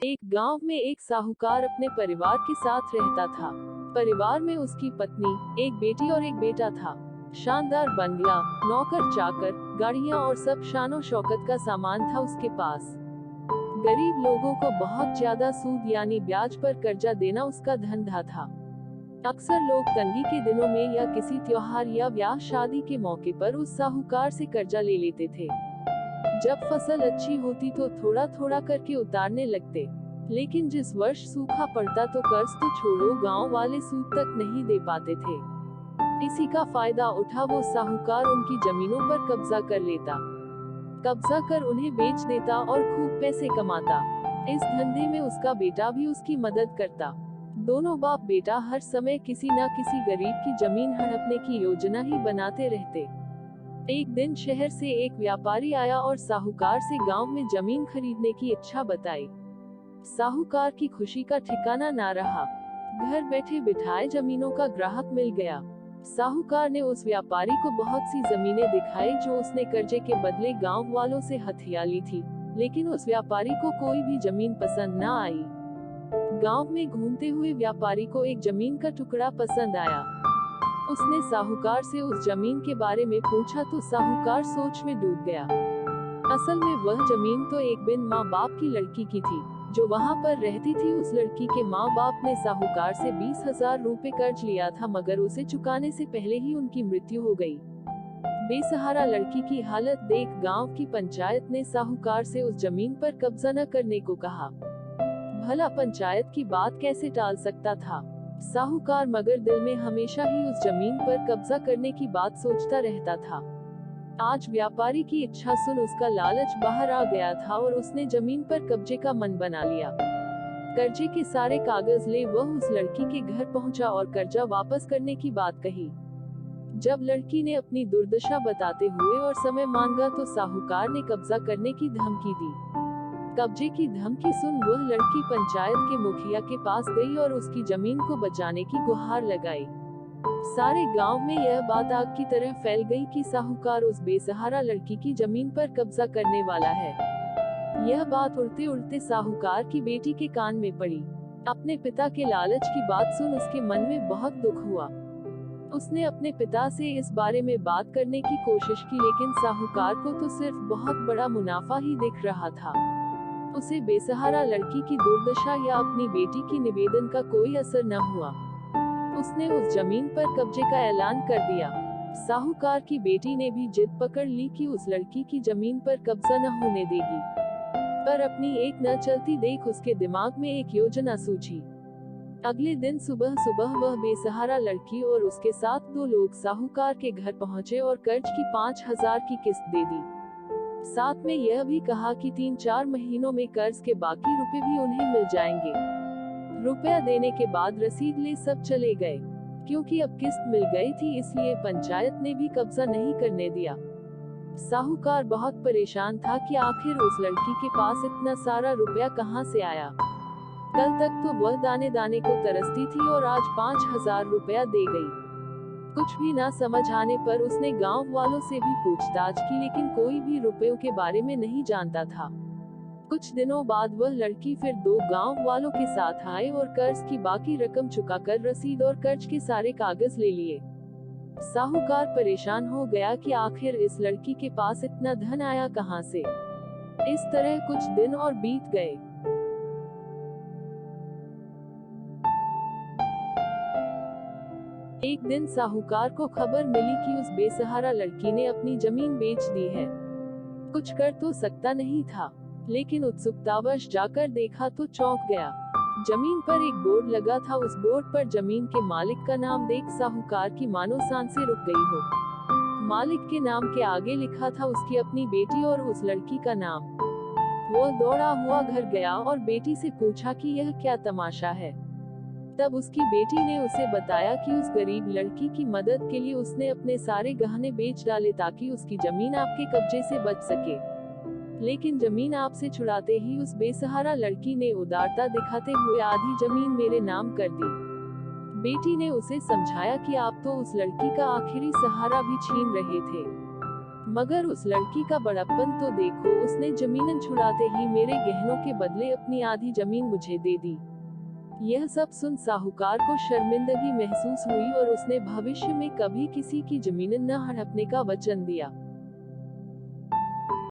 एक गांव में एक साहूकार अपने परिवार के साथ रहता था। परिवार में उसकी पत्नी, एक बेटी और एक बेटा था। शानदार बंगला, नौकर चाकर, गाड़ियां और सब शानो शौकत का सामान था उसके पास। गरीब लोगों को बहुत ज्यादा सूद यानी ब्याज पर कर्जा देना उसका धंधा था। अक्सर लोग तंगी के दिनों में या किसी त्योहार या ब्याह शादी के मौके पर उस साहूकार से कर्जा ले लेते थे। जब फसल अच्छी होती तो थोड़ा थोड़ा करके उतारने लगते, लेकिन जिस वर्ष सूखा पड़ता तो कर्ज तो छोड़ो, गांव वाले सूद तक नहीं दे पाते थे। इसी का फायदा उठा वो साहूकार उनकी जमीनों पर कब्जा कर लेता, कब्जा कर उन्हें बेच देता और खूब पैसे कमाता। इस धंधे में उसका बेटा भी उसकी मदद करता। दोनों बाप बेटा हर समय किसी न किसी गरीब की जमीन हड़पने की योजना ही बनाते रहते। एक दिन शहर से एक व्यापारी आया और साहूकार से गांव में जमीन खरीदने की इच्छा बताई। साहूकार की खुशी का ठिकाना ना रहा। घर बैठे बिठाए जमीनों का ग्राहक मिल गया। साहूकार ने उस व्यापारी को बहुत सी जमीनें दिखाई जो उसने कर्जे के बदले गांव वालों से हथिया ली थी, लेकिन उस व्यापारी को कोई भी जमीन पसंद न आई। गांव में घूमते हुए व्यापारी को एक जमीन का टुकड़ा पसंद आया। उसने साहूकार से उस जमीन के बारे में पूछा तो साहूकार सोच में डूब गया। असल में वह जमीन तो एक बिन माँ बाप की लड़की की थी, जो वहाँ पर रहती थी। उस लड़की के माँ बाप ने साहूकार से 20,000 रुपए कर्ज लिया था, मगर उसे चुकाने से पहले ही उनकी मृत्यु हो गई। बेसहारा लड़की की हालत देख गांव की पंचायत ने साहूकार से उस जमीन पर कब्जा न करने को कहा। भला पंचायत की बात कैसे टाल सकता था साहूकार, मगर दिल में हमेशा ही उस जमीन पर कब्जा करने की बात सोचता रहता था। आज व्यापारी की इच्छा सुन उसका लालच बाहर आ गया था और उसने जमीन पर कब्जे का मन बना लिया। कर्जे के सारे कागज ले वह उस लड़की के घर पहुंचा और कर्जा वापस करने की बात कही। जब लड़की ने अपनी दुर्दशा बताते हुए और समय मांगा तो साहूकार ने कब्जा करने की धमकी दी। कब्जे की धमकी सुन वह लड़की पंचायत के मुखिया के पास गई और उसकी जमीन को बचाने की गुहार लगाई। सारे गांव में यह बात आग की तरह फैल गई कि साहूकार उस बेसहारा लड़की की जमीन पर कब्जा करने वाला है। यह बात उड़ते उड़ते साहूकार की बेटी के कान में पड़ी। अपने पिता के लालच की बात सुन उसके मन में बहुत दुख हुआ। उसने अपने पिता से इस बारे में बात करने की कोशिश की, लेकिन साहूकार को तो सिर्फ बहुत बड़ा मुनाफा ही दिख रहा था। उसे बेसहारा लड़की की दुर्दशा या अपनी बेटी की निवेदन का कोई असर न हुआ। उसने उस जमीन पर कब्जे का ऐलान कर दिया। साहूकार की बेटी ने भी जिद पकड़ ली कि उस लड़की की जमीन पर कब्जा न होने देगी। पर अपनी एक न चलती देख उसके दिमाग में एक योजना सूझी। अगले दिन सुबह सुबह वह बेसहारा लड़की और उसके साथ 2 लोग साहूकार के घर पहुंचे और कर्ज की 5,000 की किस्त दे दी। साथ में यह भी कहा कि 3-4 महीनों में कर्ज के बाकी रुपए भी उन्हें मिल जाएंगे। रुपया देने के बाद रसीद ले सब चले गए। क्योंकि अब किस्त मिल गई थी, इसलिए पंचायत ने भी कब्जा नहीं करने दिया। साहूकार बहुत परेशान था कि आखिर उस लड़की के पास इतना सारा रुपया कहां से आया। कल तक तो वह दाने दाने को तरसती थी और आज 5,000 रुपया दे गई। कुछ भी ना समझ आने पर उसने गांव वालों से भी पूछताछ की, लेकिन कोई भी रुपयों के बारे में नहीं जानता था। कुछ दिनों बाद वह लड़की फिर 2 गांव वालों के साथ आए और कर्ज की बाकी रकम चुकाकर रसीद और कर्ज के सारे कागज ले लिए। साहूकार परेशान हो गया कि आखिर इस लड़की के पास इतना धन आया कहां से। इस तरह कुछ दिन और बीत गए। एक दिन साहूकार को खबर मिली कि उस बेसहारा लड़की ने अपनी जमीन बेच दी है। कुछ कर तो सकता नहीं था, लेकिन उत्सुकतावश जाकर देखा तो चौंक गया। जमीन पर एक बोर्ड लगा था। उस बोर्ड पर जमीन के मालिक का नाम देख साहूकार की मानो सांसें रुक गई हो। मालिक के नाम के आगे लिखा था उसकी अपनी बेटी और उस लड़की का नाम। वो दौड़ा हुआ घर गया और बेटी से पूछा कि यह क्या तमाशा है। तब उसकी बेटी ने उसे बताया कि उस गरीब लड़की की मदद के लिए उसने अपने सारे गहने बेच डाले ताकि उसकी जमीन आपके कब्जे से बच सके। लेकिन जमीन आपसे छुड़ाते ही उस बेसहारा लड़की ने उदारता दिखाते हुए आधी जमीन मेरे नाम कर दी। बेटी ने उसे समझाया कि आप तो उस लड़की का आखिरी सहारा भी छीन रहे थे। मगर उस लड़की का बड़प्पन तो देखो, उसने जमीन छुड़ाते ही मेरे गहनों के बदले अपनी आधी जमीन मुझे दे दी। यह सब सुन साहूकार को शर्मिंदगी महसूस हुई और उसने भविष्य में कभी किसी की जमीन न हड़पने का वचन दिया।